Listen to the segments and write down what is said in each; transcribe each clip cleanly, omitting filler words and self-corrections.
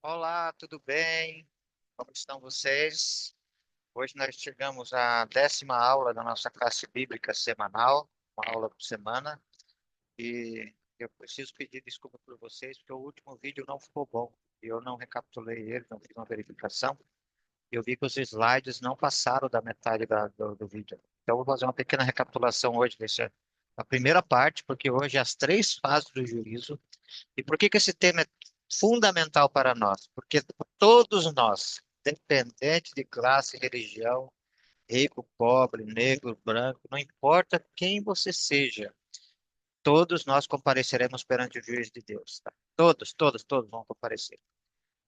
Olá, tudo bem? Como estão vocês? Hoje nós chegamos à 10ª aula da nossa classe bíblica semanal, uma aula por semana, e eu preciso pedir desculpa por vocês, porque o último vídeo não ficou bom. Eu não recapitulei ele, não fiz uma verificação. Eu vi que os slides não passaram da metade do vídeo. Então, eu vou fazer uma pequena recapitulação hoje a primeira parte, porque hoje é as três fases do juízo. E por que que esse tema é fundamental para nós? Porque todos nós, independente de classe, religião, rico, pobre, negro, branco, não importa quem você seja, todos nós compareceremos perante o juiz de Deus, tá? Todos vão comparecer.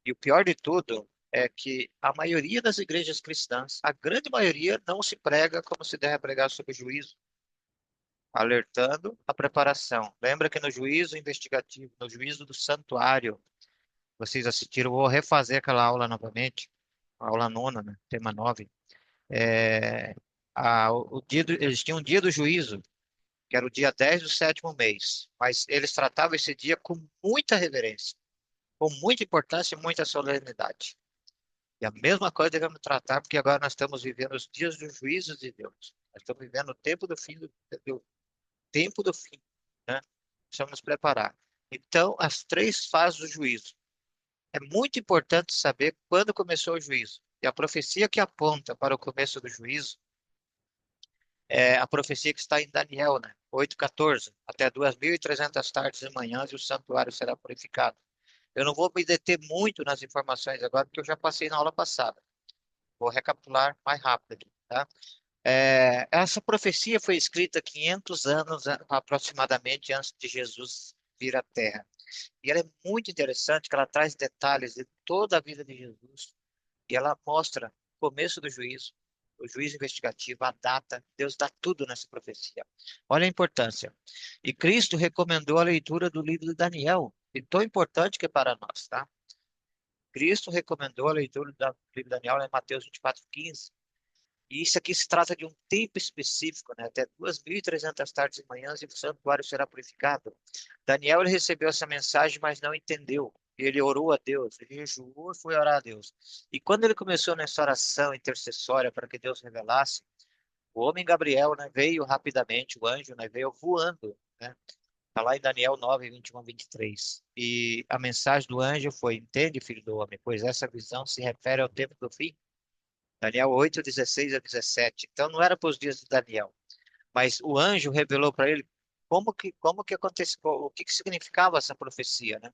E o pior de tudo é que a maioria das igrejas cristãs, a grande maioria, não se prega como se deve pregar sobre o juízo, alertando a preparação. Lembra que no juízo investigativo, no juízo do santuário, vocês assistiram, eu vou refazer aquela aula novamente, a aula nona, né? Tema 9. É, eles tinham um dia do juízo, que era o dia 10 do sétimo mês, mas eles tratavam esse dia com muita reverência, com muita importância e muita solenidade. E a mesma coisa devemos tratar, porque agora nós estamos vivendo os dias dos juízos de Deus. Nós estamos vivendo o tempo do fim, do tempo do fim, né? Precisamos nos preparar. Então, as três fases do juízo. É muito importante saber quando começou o juízo. E a profecia que aponta para o começo do juízo é a profecia que está em Daniel, né? 8:14. Até 2.300 tardes e manhãs e o santuário será purificado. Eu não vou me deter muito nas informações agora, porque eu já passei na aula passada. Vou recapitular mais rápido aqui, tá? Essa profecia foi escrita 500 anos aproximadamente antes de Jesus vir à Terra. E ela é muito interessante, que ela traz detalhes de toda a vida de Jesus. E ela mostra o começo do juízo, o juízo investigativo, a data. Deus dá tudo nessa profecia. Olha a importância. E Cristo recomendou a leitura do livro de Daniel, e tão importante que é para nós, tá? Cristo recomendou a leitura do livro de Daniel em Mateus 24:15. E isso aqui se trata de um tempo específico, né? Até 2.300 tardes e manhãs e o santuário será purificado. Daniel ele recebeu essa mensagem, mas não entendeu. Ele orou a Deus, ele jejuou e foi orar a Deus. E quando ele começou nessa oração intercessória para que Deus revelasse, o homem Gabriel, né, veio rapidamente, o anjo, né, veio voando, né? Está lá em Daniel 9, 21 a 23. E a mensagem do anjo foi: Entende, filho do homem, pois essa visão se refere ao tempo do fim. Daniel 8, 16 a 17. Então não era para os dias de Daniel, mas o anjo revelou para ele como que aconteceu, o que significava essa profecia, né?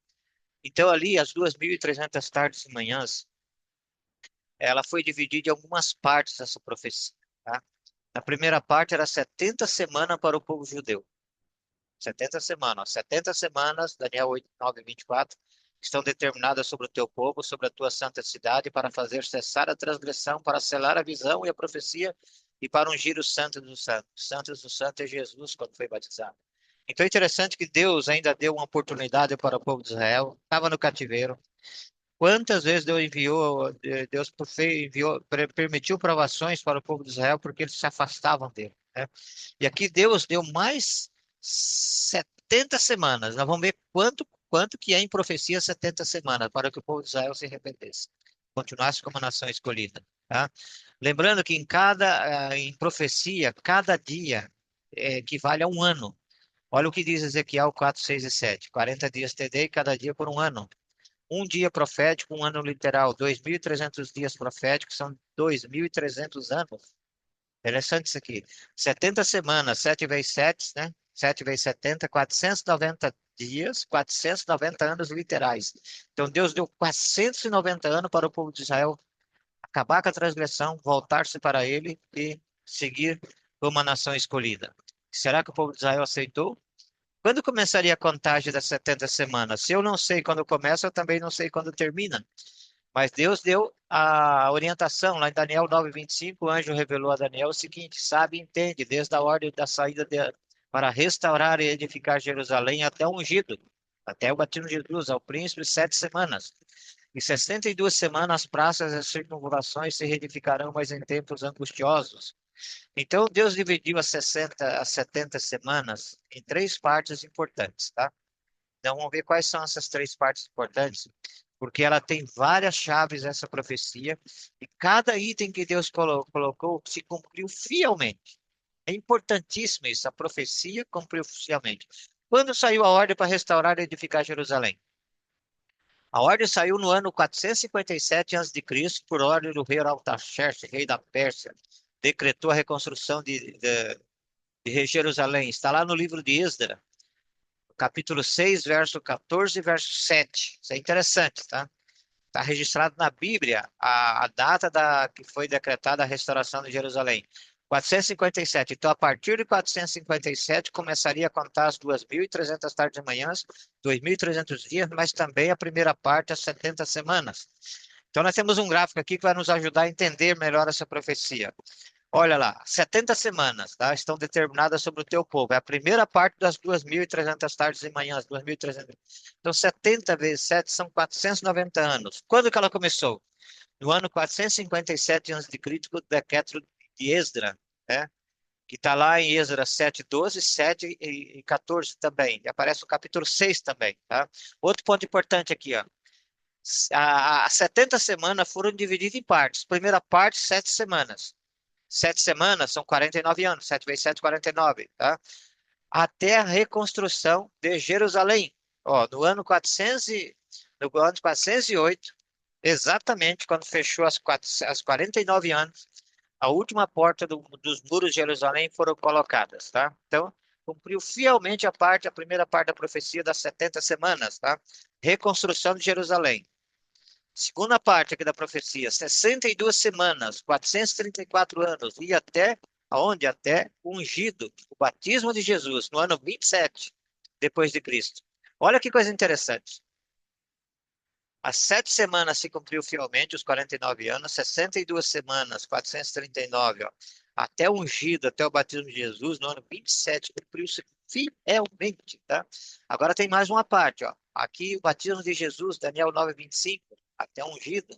Então ali, as 2.300 tardes e manhãs, ela foi dividida em algumas partes dessa profecia, tá? Na primeira parte era 70 semanas para o povo judeu. 70 semanas, ó. 70 semanas, Daniel 8, 9, 24, estão determinadas sobre o teu povo, sobre a tua santa cidade, para fazer cessar a transgressão, para selar a visão e a profecia, e para ungir os santos dos santos. Os santos do santo é Jesus, quando foi batizado. Então é interessante que Deus ainda deu uma oportunidade para o povo de Israel, estava no cativeiro. Quantas vezes Deus enviou, permitiu provações para o povo de Israel porque eles se afastavam dele, né? E aqui Deus deu mais 70 semanas. Nós vamos ver quanto que é em profecia 70 semanas para que o povo de Israel se arrependesse, continuasse como nação escolhida, tá? Lembrando que em profecia, cada dia equivale a um ano. Olha o que diz Ezequiel 4, 6 e 7. 40 dias te dei, cada dia por um ano. Um dia profético, um ano literal. 2.300 dias proféticos são 2.300 anos. Interessante isso aqui. 70 semanas, 7 vezes 7, né? 7 vezes 70, 490 dias, 490 anos literais. Então Deus deu 490 anos para o povo de Israel acabar com a transgressão, voltar-se para ele e seguir como uma nação escolhida. Será que o povo de Israel aceitou? Quando começaria a contagem das 70 semanas? Se eu não sei quando começa, eu também não sei quando termina. Mas Deus deu a orientação lá em Daniel 9:25, o anjo revelou a Daniel o seguinte: sabe e entende, desde a ordem da para restaurar e edificar Jerusalém até o ungido, até o batismo de Jesus, ao príncipe, 7 semanas. Em 62 semanas, as praças e as circunvalações se reedificarão, mas em tempos angustiosos. Então, Deus dividiu as 70 semanas em três partes importantes, tá? Então, vamos ver quais são essas três partes importantes. porque ela tem várias chaves, essa profecia, e cada item que Deus colocou se cumpriu fielmente. É importantíssimo isso, a profecia cumpriu fielmente. Quando saiu a ordem para restaurar e edificar Jerusalém? A ordem saiu no ano 457 a.C., por ordem do rei Artaxerxes, rei da Pérsia. Decretou a reconstrução de Jerusalém. Está lá no livro de Esdras, capítulo 6, verso 14 e verso 7. Isso é interessante, tá? Está registrado na Bíblia a data que foi decretada a restauração de Jerusalém. 457. Então, a partir de 457, começaria a contar as 2.300 tardes e manhãs, 2.300 dias, mas também a primeira parte, as 70 semanas. Então, nós temos um gráfico aqui que vai nos ajudar a entender melhor essa profecia. Olha lá, 70 semanas, tá? Estão determinadas sobre o teu povo. É a primeira parte das 2.300 tardes e manhãs, 2.300. Então, 70 vezes 7 são 490 anos. Quando que ela começou? No ano 457 a.C., o decreto de Esdras, né? Que está lá em Esdras 7:12, 7 e 14 também. E aparece o capítulo 6 também, tá? Outro ponto importante aqui, ó. As 70 semanas foram divididas em partes. Primeira parte, 7 semanas. 7 semanas são 49 anos, 7 vezes 7, 49, tá? Até a reconstrução de Jerusalém. Ó, no ano 408, exatamente quando fechou as 49 anos, a última porta dos muros de Jerusalém foram colocadas, tá? Então, cumpriu fielmente a primeira parte da profecia das 70 semanas, tá? Reconstrução de Jerusalém. Segunda parte aqui da profecia, 62 semanas, 434 anos, e até aonde? Até o ungido, o batismo de Jesus, no ano 27 depois de Cristo. Olha que coisa interessante. As 7 semanas se cumpriu fielmente, os 49 anos, 62 semanas, 439, ó, até o ungido, até o batismo de Jesus, no ano 27, cumpriu-se fielmente, tá? Agora tem mais uma parte, ó. Aqui o batismo de Jesus, Daniel 9:25, até o ungido.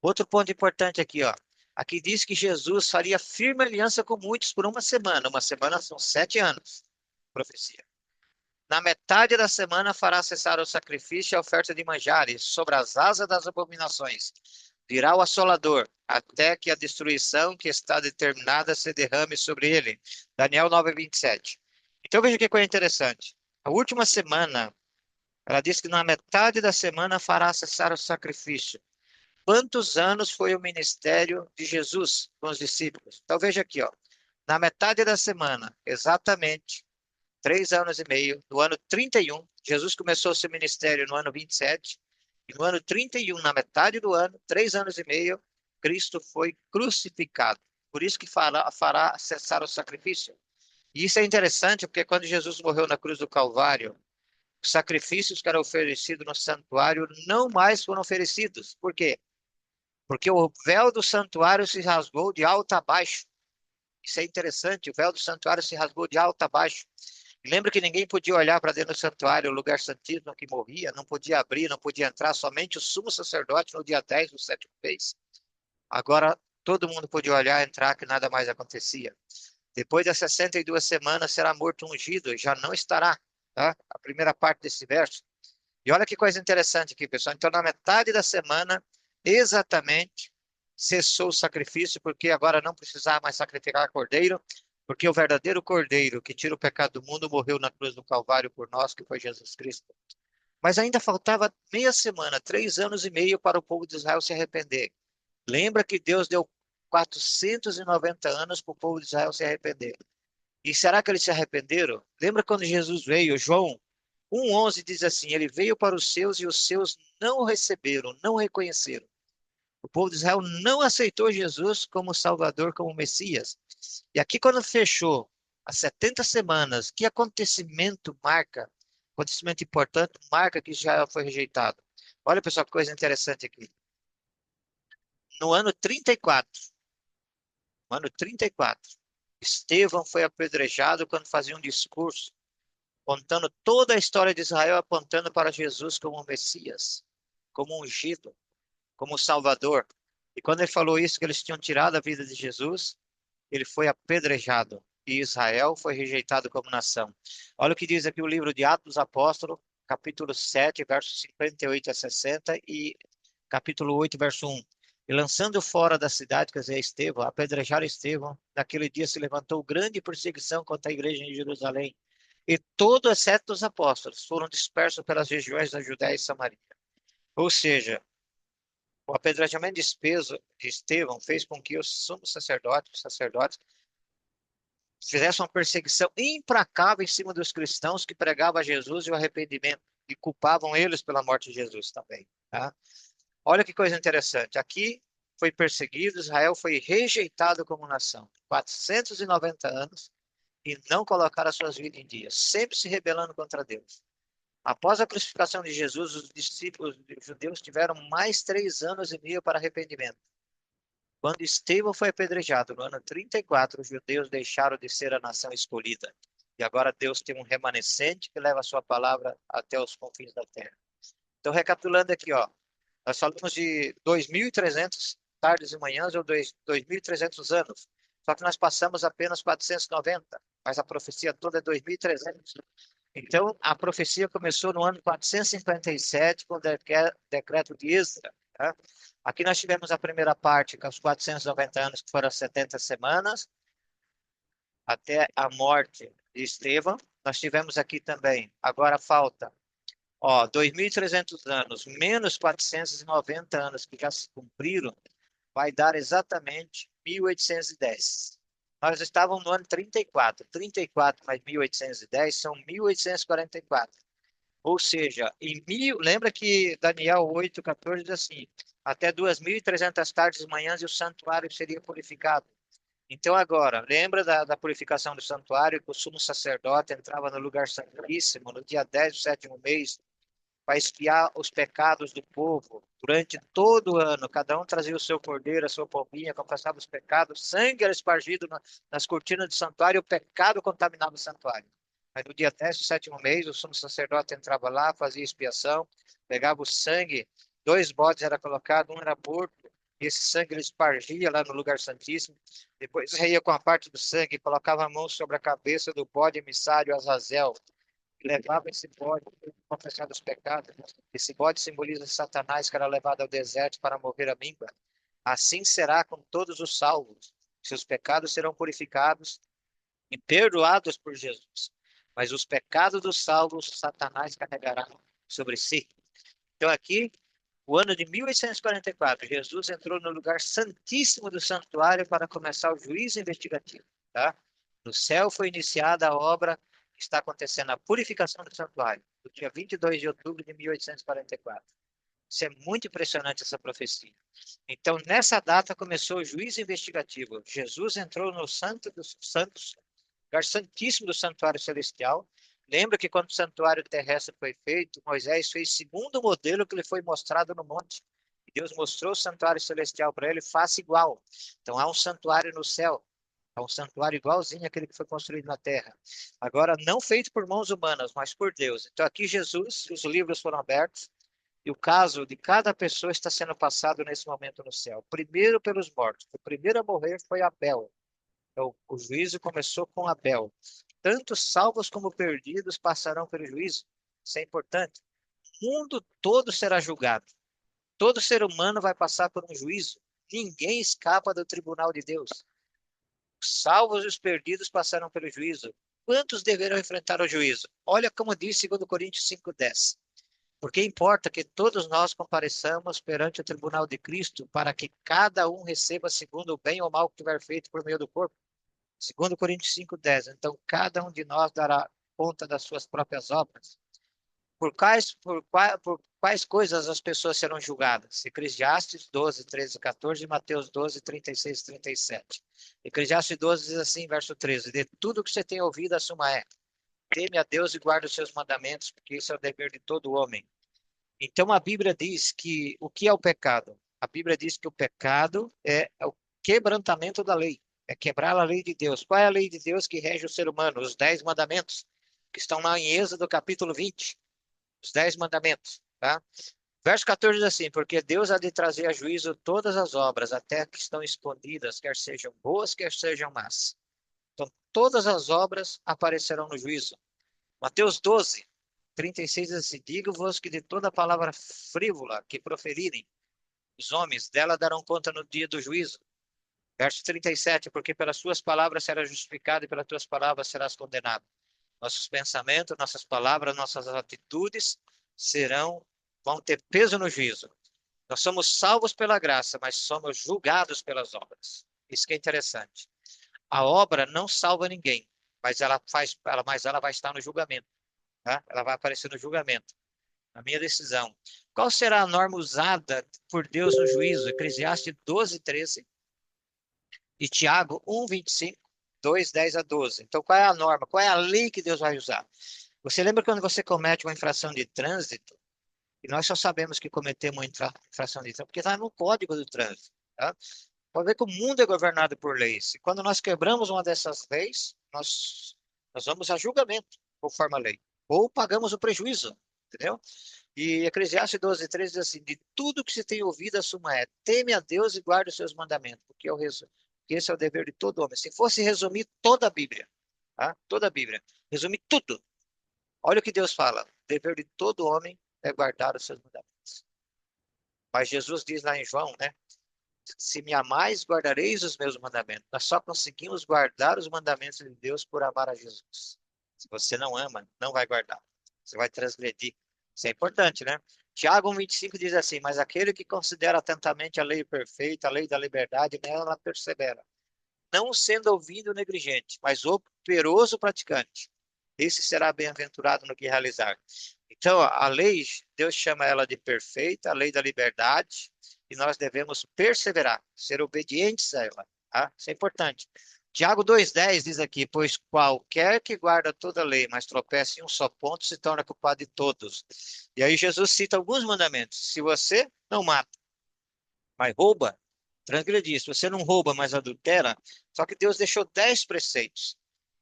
Outro ponto importante aqui, ó. Aqui diz que Jesus faria firme aliança com muitos por uma semana. Uma semana são 7 anos. Profecia. Na metade da semana fará cessar o sacrifício e a oferta de manjares sobre as asas das abominações. Virá o assolador, até que a destruição que está determinada se derrame sobre ele. Daniel 9:27. Então veja que coisa interessante. A última semana, ela diz que na metade da semana fará cessar o sacrifício. Quantos anos foi o ministério de Jesus com os discípulos? Então veja aqui, ó. Na metade da semana, exatamente 3 anos e meio, no ano 31, Jesus começou seu ministério no ano 27, e no ano 31, na metade do ano, 3 anos e meio, Cristo foi crucificado. Por isso que fará cessar o sacrifício. E isso é interessante, porque quando Jesus morreu na cruz do Calvário, os sacrifícios que eram oferecidos no santuário não mais foram oferecidos. Por quê? Porque o véu do santuário se rasgou de alto a baixo. Isso é interessante, o véu do santuário se rasgou de alto a baixo. E lembra que ninguém podia olhar para dentro do santuário, o lugar santíssimo que morria, não podia abrir, não podia entrar, somente o sumo sacerdote no dia 10 do sétimo mês. Agora todo mundo podia olhar, entrar, que nada mais acontecia. Depois das 62 semanas será morto ungido, já não estará, tá? A primeira parte desse verso. E olha que coisa interessante aqui, pessoal. Então, na metade da semana, exatamente, cessou o sacrifício, porque agora não precisava mais sacrificar cordeiro, porque o verdadeiro cordeiro que tira o pecado do mundo morreu na cruz do Calvário por nós, que foi Jesus Cristo. Mas ainda faltava meia semana, 3 anos e meio para o povo de Israel se arrepender. Lembra que Deus deu 490 anos para o povo de Israel se arrepender. E será que eles se arrependeram? Lembra quando Jesus veio, João 1:11 diz assim: Ele veio para os seus e os seus não o receberam, não o reconheceram. O povo de Israel não aceitou Jesus como Salvador, como Messias. E aqui, quando fechou as 70 semanas, que acontecimento marca, acontecimento importante, marca que Israel foi rejeitado? Olha, pessoal, que coisa interessante aqui. No ano 34, no ano 34, Estevão foi apedrejado quando fazia um discurso contando toda a história de Israel, apontando para Jesus como o Messias, como ungido, como Salvador. E quando ele falou isso, que eles tinham tirado a vida de Jesus, ele foi apedrejado. E Israel foi rejeitado como nação. Olha o que diz aqui o livro de Atos dos Apóstolos, capítulo 7, versos 58 a 60 e capítulo 8, verso 1. E lançando fora da cidade, quer dizer, Estevão, apedrejaram Estevão. Naquele dia se levantou grande perseguição contra a igreja em Jerusalém. E todos, exceto os apóstolos, foram dispersos pelas regiões da Judéia e Samaria. Ou seja, o apedrejamento de Estevão fez com que os sacerdotes fizessem uma perseguição implacável em cima dos cristãos que pregavam a Jesus e o arrependimento e culpavam eles pela morte de Jesus também. Tá? Olha que coisa interessante. Aqui foi perseguido, Israel foi rejeitado como nação. 490 anos e não colocaram as suas vidas em dia, sempre se rebelando contra Deus. Após a crucificação de Jesus, os discípulos judeus tiveram mais 3 anos e meio para arrependimento. Quando Estevão foi apedrejado no ano 34, os judeus deixaram de ser a nação escolhida. E agora Deus tem um remanescente que leva a sua palavra até os confins da terra. Então, recapitulando aqui, ó, nós falamos de 2.300 tardes e manhãs ou 2.300 anos. Só que nós passamos apenas 490, mas a profecia toda é 2.300. Então, a profecia começou no ano 457, com o decreto de Esdra. Tá? Aqui nós tivemos a primeira parte, com os 490 anos, que foram as 70 semanas, até a morte de Estevão. Nós tivemos aqui também, agora falta, ó, 2.300 anos, menos 490 anos que já se cumpriram, vai dar exatamente 1810. Nós estávamos no ano 34. 34 mais 1810 são 1844. Ou seja, lembra que Daniel 8:14 diz assim: até 2.300 tardes e manhãs e o santuário seria purificado. Então, agora, lembra da purificação do santuário, que o sumo sacerdote entrava no lugar santíssimo no dia 10 do sétimo mês, para expiar os pecados do povo durante todo o ano. Cada um trazia o seu cordeiro, a sua pombinha, confessava os pecados, sangue era espargido nas cortinas do santuário, e o pecado contaminava o santuário. Mas no dia 10 do sétimo mês, o sumo sacerdote entrava lá, fazia expiação, pegava o sangue, 2 bodes era colocado, um era morto, e esse sangue ele espargia lá no lugar santíssimo. Depois ia com a parte do sangue, colocava a mão sobre a cabeça do bode emissário Azazel, levava esse bode confessando os pecados. Esse bode simboliza Satanás, que era levado ao deserto para morrer à míngua. Assim será com todos os salvos. Seus pecados serão purificados e perdoados por Jesus. Mas os pecados dos salvos, Satanás carregará sobre si. Então, aqui, o ano de 1844, Jesus entrou no lugar santíssimo do santuário para começar o juízo investigativo. Tá? No céu foi iniciada a obra que está acontecendo, a purificação do santuário, no dia 22 de outubro de 1844. Isso é muito impressionante, essa profecia. Então, nessa data começou o juízo investigativo. Jesus entrou no Santo dos Santos, lugar santíssimo do santuário celestial. Lembra que quando o santuário terrestre foi feito, Moisés fez segundo o modelo que lhe foi mostrado no monte. E Deus mostrou o santuário celestial para ele, faça igual. Então há um santuário no céu. Há um santuário igualzinho àquele que foi construído na terra. Agora, não feito por mãos humanas, mas por Deus. Então aqui Jesus, os livros foram abertos, e o caso de cada pessoa está sendo passado nesse momento no céu. Primeiro pelos mortos. O primeiro a morrer foi Abel. Então, o juízo começou com Abel. Tanto salvos como perdidos passarão pelo juízo. Isso é importante. O mundo todo será julgado. Todo ser humano vai passar por um juízo. Ninguém escapa do tribunal de Deus. Os salvos e os perdidos passarão pelo juízo. Quantos deverão enfrentar o juízo? Olha como diz 2 Coríntios 5:10. Porque importa que todos nós compareçamos perante o tribunal de Cristo, para que cada um receba segundo o bem ou mal que tiver feito por meio do corpo. 2 Coríntios 5:10. Então, cada um de nós dará conta das suas próprias obras. Por quais coisas as pessoas serão julgadas? Eclesiastes 12, 13 e 14 e Mateus 12, 36 e 37. Eclesiastes 12 diz assim, verso 13: de tudo que você tem ouvido, assuma é. Teme a Deus e guarde os seus mandamentos, porque isso é o dever de todo homem. Então, a Bíblia diz que o que é o pecado? A Bíblia diz que o pecado é o quebrantamento da lei, é quebrar a lei de Deus. Qual é a lei de Deus que rege o ser humano? Os 10 mandamentos, que estão lá em Êxodo capítulo 20. Os 10 mandamentos, tá? Verso 14 diz assim: porque Deus há de trazer a juízo todas as obras, até que estão escondidas, quer sejam boas, quer sejam más. Então, todas as obras aparecerão no juízo. Mateus 12. 36 diz assim: digo-vos que de toda palavra frívola que proferirem os homens, dela darão conta no dia do juízo. Verso 37, porque pelas suas palavras serás justificado e pelas tuas palavras serás condenado. Nossos pensamentos, nossas palavras, nossas atitudes vão ter peso no juízo. Nós somos salvos pela graça, mas somos julgados pelas obras. Isso que é interessante. A obra não salva ninguém, mas ela vai estar no julgamento, tá? Ela vai aparecer no julgamento, na minha decisão. Qual será a norma usada por Deus no juízo? Eclesiastes 12:13 e Tiago 1:25, 2:10 a 12. Então, qual é a norma? Qual é a lei que Deus vai usar? Você lembra quando você comete uma infração de trânsito? E nós só sabemos que cometemos uma infração de trânsito porque está no Código do Trânsito, tá? Pode ver que o mundo é governado por leis. E quando nós quebramos uma dessas leis, nós vamos a julgamento, conforme a lei. Ou pagamos o prejuízo, entendeu? E Eclesiastes 12:13 diz assim: de tudo que se tem ouvido, a suma é: teme a Deus e guarde os seus mandamentos, porque esse é o dever de todo homem. Se fosse resumir toda a Bíblia, tá? Toda a Bíblia, resumir tudo. Olha o que Deus fala: o dever de todo homem é guardar os seus mandamentos. Mas Jesus diz lá em João, né? Se me amais, guardareis os meus mandamentos. Nós só conseguimos guardar os mandamentos de Deus por amar a Jesus. Se você não ama, não vai guardar. Você vai transgredir. Isso é importante, né? Tiago 1:25 diz assim: mas aquele que considera atentamente a lei perfeita, a lei da liberdade, nela persevera, não sendo ouvido negligente, mas operoso praticante. Esse será bem-aventurado no que realizar. Então, a lei, Deus chama ela de perfeita, a lei da liberdade, e nós devemos perseverar, ser obedientes a ela. Tá? Isso é importante. Tiago 2:10 diz aqui: pois qualquer que guarda toda a lei, mas tropeça em um só ponto, se torna culpado de todos. E aí Jesus cita alguns mandamentos. Se você não mata, mas rouba, transgredir. Se você não rouba, mas adultera, só que Deus deixou 10 preceitos.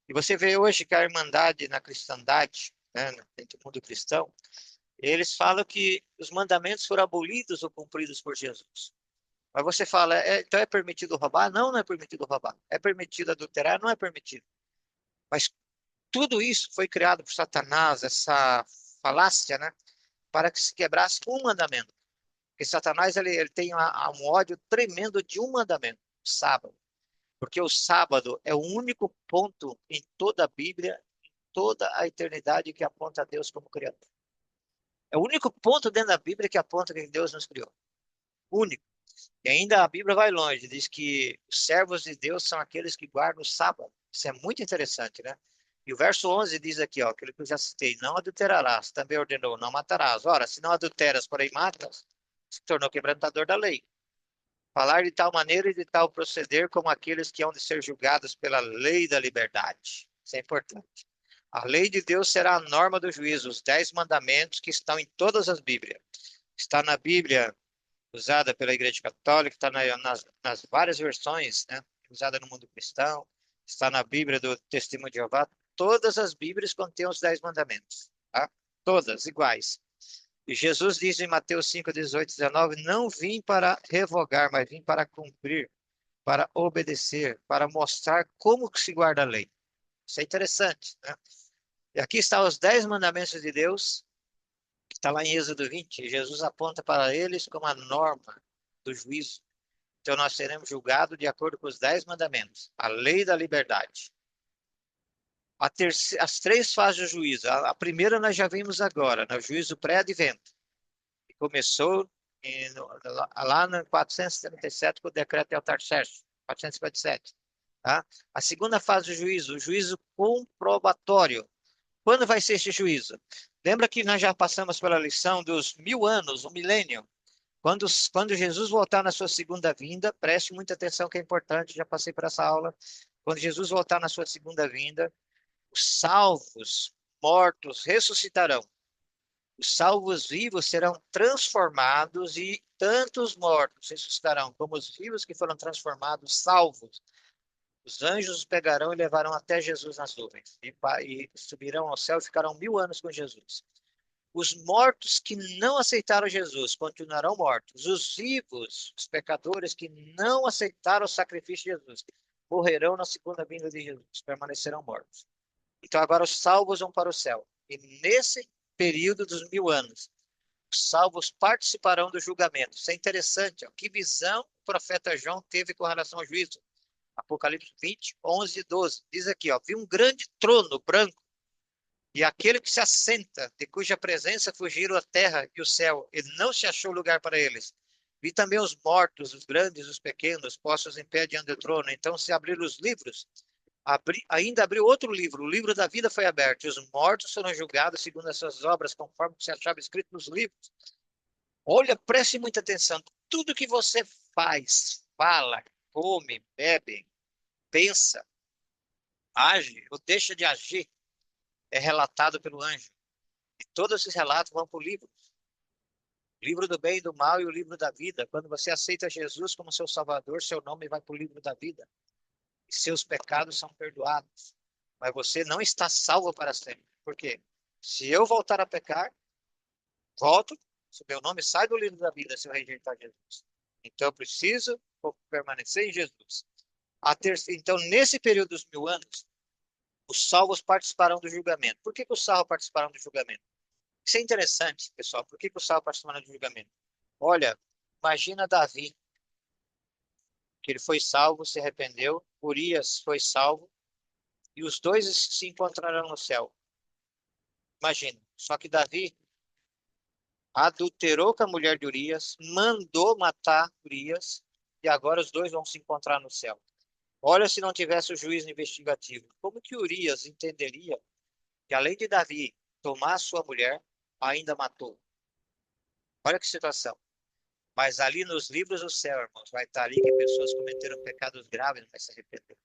E você vê hoje que a Irmandade na cristandade, né, dentro do mundo cristão, eles falam que os mandamentos foram abolidos ou cumpridos por Jesus. Mas você fala, então é permitido roubar? Não, não é permitido roubar. É permitido adulterar? Não é permitido. Mas tudo isso foi criado por Satanás, essa falácia, né, para que se quebrasse um mandamento. Porque Satanás ele tem um ódio tremendo de um mandamento, o sábado. Porque o sábado é o único ponto em toda a Bíblia, em toda a eternidade, que aponta a Deus como Criador. É o único ponto dentro da Bíblia que aponta que Deus nos criou. Único. E ainda a Bíblia vai longe, diz que os servos de Deus são aqueles que guardam o sábado. Isso é muito interessante, né? E o verso 11 diz aqui, ó, aquilo que eu já citei: não adulterarás, também ordenou: não matarás. Ora, se não adulteras, porém matas, se tornou quebrantador da lei. Falar de tal maneira e de tal proceder como aqueles que hão de ser julgados pela lei da liberdade. Isso é importante. A lei de Deus será a norma do juízo, os 10 mandamentos que estão em todas as Bíblias. Está na Bíblia usada pela Igreja Católica, está nas várias versões, né, usada no mundo cristão, está na Bíblia do Testemunho de Jeová. Todas as Bíblias contêm os 10 mandamentos, tá? Todas iguais. E Jesus diz em Mateus 5:18-19: não vim para revogar, mas vim para cumprir, para obedecer, para mostrar como que se guarda a lei. Isso é interessante, né? E aqui estão os 10 mandamentos de Deus, que está lá em Êxodo 20. E Jesus aponta para eles como a norma do juízo. Então nós seremos julgados de acordo com os 10 mandamentos, a lei da liberdade. As 3 fases do juízo. A primeira nós já vimos agora, no juízo pré-advento. Começou lá no 477 com o decreto de Artaxerxes, 457. Tá? A segunda fase do juízo, o juízo comprobatório. Quando vai ser esse juízo? Lembra que nós já passamos pela lição dos 1000 anos, o milênio. Quando Jesus voltar na sua segunda vinda, preste muita atenção que é importante, já passei por essa aula. Quando Jesus voltar na sua segunda vinda, os salvos, mortos, ressuscitarão. Os salvos vivos serão transformados e tantos mortos ressuscitarão, como os vivos que foram transformados, salvos. Os anjos os pegarão e levarão até Jesus nas nuvens, e subirão ao céu e ficarão 1000 anos com Jesus. Os mortos que não aceitaram Jesus continuarão mortos. Os vivos, os pecadores que não aceitaram o sacrifício de Jesus, morrerão na segunda vinda de Jesus, permanecerão mortos. Então agora os salvos vão para o céu. E nesse período dos 1000 anos. Os salvos participarão do julgamento. Isso é interessante. Ó. Que visão o profeta João teve com relação ao juízo? Apocalipse 20, 11 e 12. Diz aqui, ó, vi um grande trono branco e aquele que se assenta, de cuja presença fugiram a terra e o céu, e não se achou lugar para eles. Vi também os mortos, os grandes, os pequenos, postos em pé diante do trono. Então se abriram os livros. Ainda abriu outro livro, o livro da vida foi aberto, e os mortos foram julgados segundo as suas obras, conforme se achava escrito nos livros. Olha, preste muita atenção. Tudo que você faz, fala, come, bebe, pensa, age ou deixa de agir, é relatado pelo anjo. E todos esses relatos vão para o livro. O livro do bem e do mal e o livro da vida. Quando você aceita Jesus como seu Salvador, seu nome vai para o livro da vida. E seus pecados são perdoados. Mas você não está salvo para sempre. Por quê? Se eu voltar a pecar, volto, se meu nome sai do livro da vida se eu rejeitar Jesus. Então eu preciso permanecer em Jesus. Então, nesse período dos 1000 anos, os salvos participarão do julgamento. Por que os salvos participarão do julgamento? Isso é interessante, pessoal. Por que os salvos participarão do julgamento? Olha, imagina Davi, que ele foi salvo, se arrependeu, Urias foi salvo, e os dois se encontrarão no céu. Imagina. Só que Davi adulterou com a mulher de Urias, mandou matar Urias, e agora os dois vão se encontrar no céu. Olha se não tivesse o juízo investigativo. Como que Urias entenderia que além de Davi tomar sua mulher, ainda matou? Olha que situação. Mas ali nos livros do céu, irmãos, vai estar ali que pessoas cometeram pecados graves, mas se arrependeram.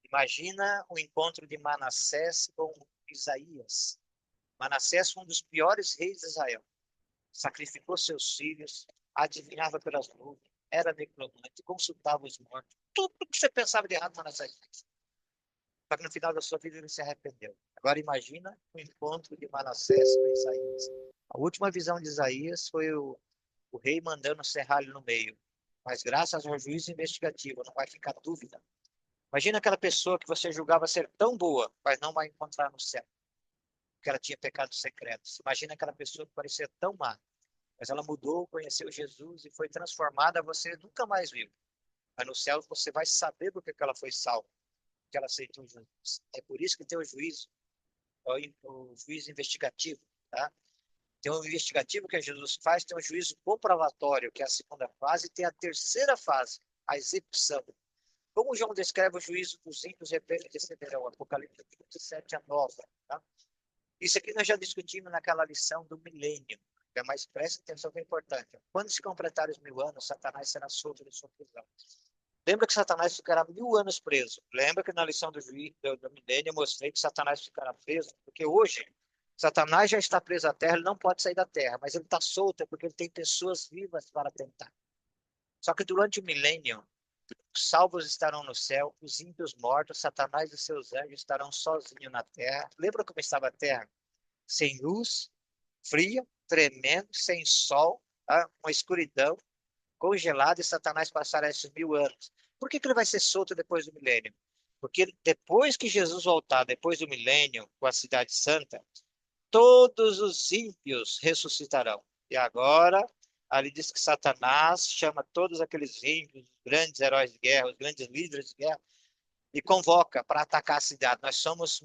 Imagina o encontro de Manassés com Isaías. Manassés foi um dos piores reis de Israel. Sacrificou seus filhos, adivinhava pelas nuvens, era necromante, consultava os mortos. Tudo que você pensava de errado, Manassés fez. Só que no final da sua vida ele se arrependeu. Agora imagina o encontro de Manassés com Isaías. A última visão de Isaías foi o rei mandando serralho no meio. Mas graças ao juízo investigativo, não vai ficar dúvida. Imagina aquela pessoa que você julgava ser tão boa, mas não vai encontrar no céu, porque ela tinha pecados secretos. Imagina aquela pessoa que parecia tão má, mas ela mudou, conheceu Jesus e foi transformada, você nunca mais viu. Mas no céu você vai saber por que ela foi salva, porque ela aceitou Jesus. É por isso que tem o juízo, o juízo investigativo, tá? Tem um investigativo que Jesus faz, tem um juízo comprovatório, que é a segunda fase, e tem a terceira fase, a execução. Como João descreve o juízo dos ímpios receberão, Apocalipse 27 a 9. Tá? Isso aqui nós já discutimos naquela lição do milênio, mas preste atenção que é importante. Quando se completar os 1000 anos, Satanás será solto de sua prisão. Lembra que Satanás ficará 1000 anos preso. Lembra que na lição do juízo do milênio eu mostrei que Satanás ficará preso, porque hoje Satanás já está preso à terra, ele não pode sair da terra, mas ele está solto porque ele tem pessoas vivas para tentar. Só que durante o milênio, os salvos estarão no céu, os ímpios mortos, Satanás e seus anjos estarão sozinhos na terra. Lembra como estava a terra? Sem luz, fria, tremendo, sem sol, tá? Uma escuridão, congelada, e Satanás passará esses 1000 anos. Por que ele vai ser solto depois do milênio? Porque depois que Jesus voltar, depois do milênio, com a cidade santa, todos os ímpios ressuscitarão. E agora, ali diz que Satanás chama todos aqueles ímpios, os grandes heróis de guerra, os grandes líderes de guerra, e convoca para atacar a cidade. Nós somos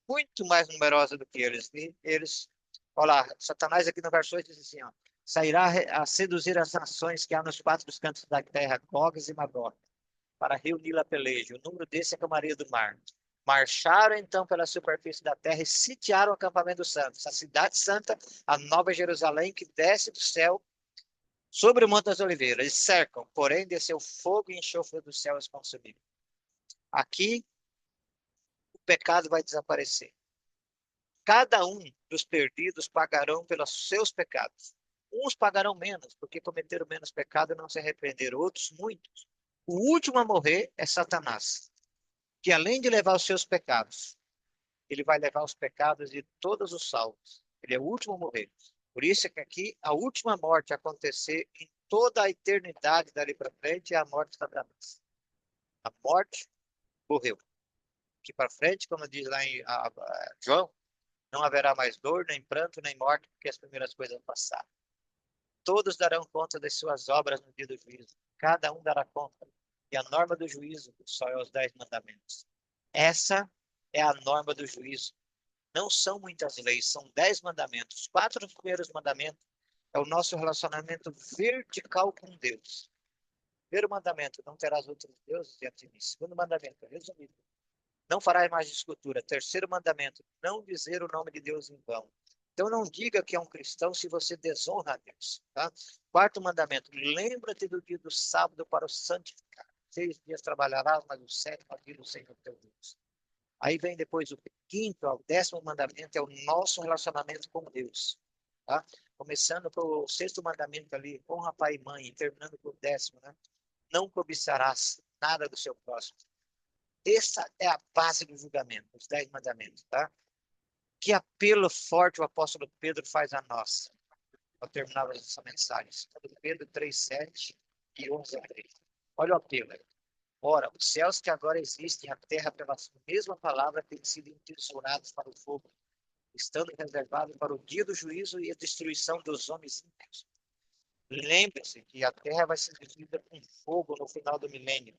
muito mais numerosos do que eles. E eles, olha lá, Satanás aqui no verso 8 diz assim, ó, sairá a seduzir as nações que há nos quatro cantos da terra, Gogs e Magog, para reuni-la a peleja. O número desse é como a areia do mar. Marcharam então pela superfície da terra e sitiaram o acampamento dos santos, a cidade santa, a nova Jerusalém, que desce do céu sobre o Monte das Oliveiras. E cercam, porém desceu fogo e enxofre do céu os consumiu. Aqui o pecado vai desaparecer. Cada um dos perdidos pagarão pelos seus pecados. Uns pagarão menos, porque cometeram menos pecado e não se arrependeram. Outros, muitos. O último a morrer é Satanás, que além de levar os seus pecados, ele vai levar os pecados de todos os salvos. Ele é o último a morrer. Por isso é que aqui a última morte a acontecer em toda a eternidade dali para frente é a morte de Satanás. A morte morreu. Aqui para frente, como diz lá em João, Não haverá mais dor, nem pranto, nem morte, porque as primeiras coisas passaram. Todos darão conta das suas obras no dia do juízo. Cada um dará conta. E a norma do juízo só é os 10 mandamentos. Essa é a norma do juízo. Não são muitas leis, são 10 mandamentos. Os 4 primeiros mandamentos é o nosso relacionamento vertical com Deus. Primeiro mandamento, não terás outros deuses diante de mim. Segundo mandamento, resumido, não farás mais de escultura. Terceiro mandamento, não dizer o nome de Deus em vão. Então não diga que é um cristão se você desonra a Deus. Tá? Quarto mandamento, lembra-te do dia do sábado para o santificar. 6 dias trabalharás, mas o sétimo é o dia do Senhor teu Deus. Aí vem depois o quinto, o 10º mandamento, é o nosso relacionamento com Deus. Tá? Começando pelo 6º mandamento ali, honra pai e mãe, e terminando com o 10º, né? Não cobiçarás nada do seu próximo. Essa é a base do julgamento, os 10 mandamentos, tá? Que apelo forte o apóstolo Pedro faz a nós, ao terminar essa mensagem. Pedro 3:7 e 11:3. Olha o apelo. Ora, os céus que agora existem, a terra pela mesma palavra, têm sido entesourados para o fogo, estando reservados para o dia do juízo e a destruição dos homens ímpios. Lembre-se que a terra vai ser destruída com fogo no final do milênio.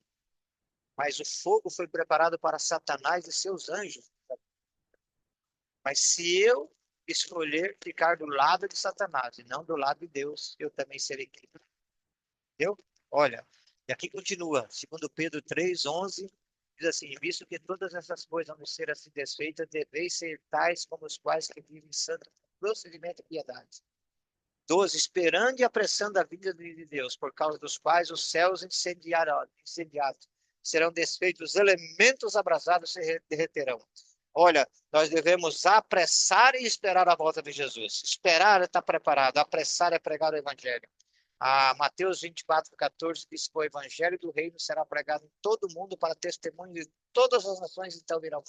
Mas o fogo foi preparado para Satanás e seus anjos. Mas se eu escolher ficar do lado de Satanás e não do lado de Deus, eu também serei queimado. Entendeu? Olha, e aqui continua, segundo Pedro 3:11, diz assim, visto que todas essas coisas vão ser assim desfeitas, deveis ser tais como os quais que vivem santo procedimento e piedade. 12, esperando e apressando a vinda de Deus, por causa dos quais os céus incendiados serão desfeitos, os elementos abrasados se derreterão. Olha, nós devemos apressar e esperar a volta de Jesus. Esperar é estar preparado, apressar é pregar o evangelho. Mateus 24:14 diz que o evangelho do reino será pregado em todo o mundo para testemunho de todas as nações, então virão.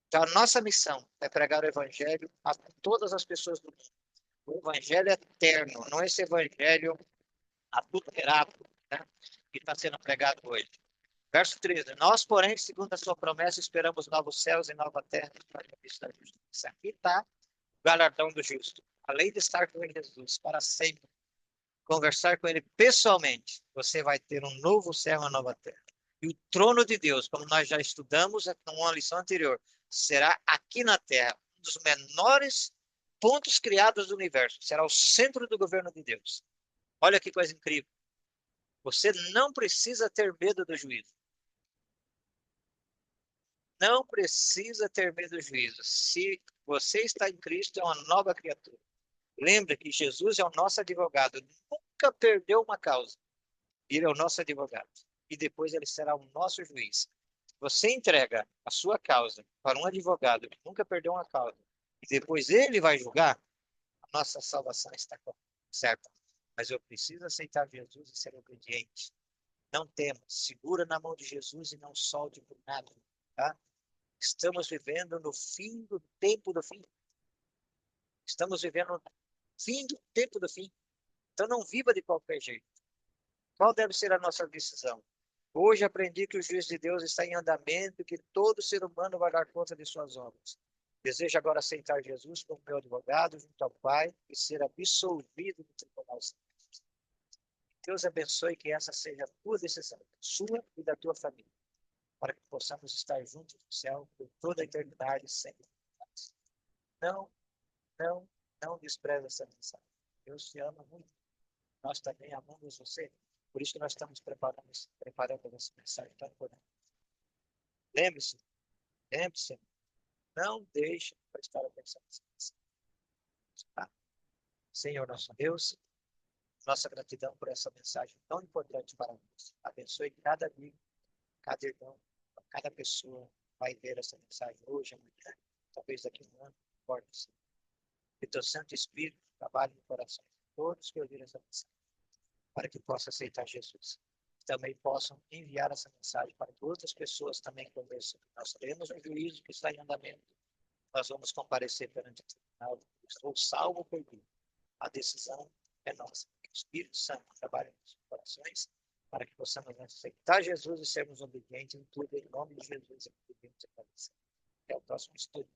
Então, a nossa missão é pregar o evangelho a todas as pessoas do mundo. O evangelho é eterno, não é esse evangelho adulterado, né, que está sendo pregado hoje. Verso 13. Nós, porém, segundo a sua promessa, esperamos novos céus e nova terra para a vista da justiça. Aqui está o galardão do justo. Além de estar com Jesus para sempre, conversar com ele pessoalmente, você vai ter um novo céu e uma nova terra. E o trono de Deus, como nós já estudamos numa lição anterior, será aqui na terra, um dos menores pontos criados do universo. Será o centro do governo de Deus. Olha que coisa incrível. Você não precisa ter medo do juízo. Não precisa ter medo do juízo. Se você está em Cristo, é uma nova criatura. Lembra que Jesus é o nosso advogado. Nunca perdeu uma causa. Ele é o nosso advogado. E depois ele será o nosso juiz. Você entrega a sua causa para um advogado que nunca perdeu uma causa. E depois ele vai julgar. A nossa salvação está certa. Mas eu preciso aceitar Jesus e ser obediente. Não temas. Segura na mão de Jesus e não solte por nada. Tá? Estamos vivendo no fim do tempo do fim. Estamos vivendo no fim do tempo do fim. Então não viva de qualquer jeito. Qual deve ser a nossa decisão? Hoje aprendi que o juízo de Deus está em andamento e que todo ser humano vai dar conta de suas obras. Desejo agora aceitar Jesus como meu advogado junto ao Pai e ser absolvido do tribunal. Deus abençoe que essa seja a tua decisão, sua e da tua família, para que possamos estar juntos no céu por toda a eternidade sempre. Não, não, não despreze essa mensagem. Deus te ama muito. Nós também amamos você. Por isso que nós estamos preparando essa mensagem tão importante. Lembre-se, lembre-se, não deixe de prestar atenção nessa mensagem. Tá? Senhor nosso Deus, nossa gratidão por essa mensagem tão importante para nós. Abençoe cada amigo, cada irmão, cada pessoa vai ver essa mensagem hoje, amanhã, talvez daqui a um ano, não importa. Que teu Santo Espírito trabalhe no coração de todos que ouviram essa mensagem, para que possam aceitar Jesus. Também possam enviar essa mensagem para que outras pessoas também conheçam. Nós teremos um juízo que está em andamento. Nós vamos comparecer perante o tribunal. Estou salvo ou perdido. A decisão é nossa. Que o Espírito Santo trabalhe nos corações para que possamos aceitar Jesus e sermos obedientes em tudo. Em nome de Jesus, obedientes e agradecer. Até o próximo estudo.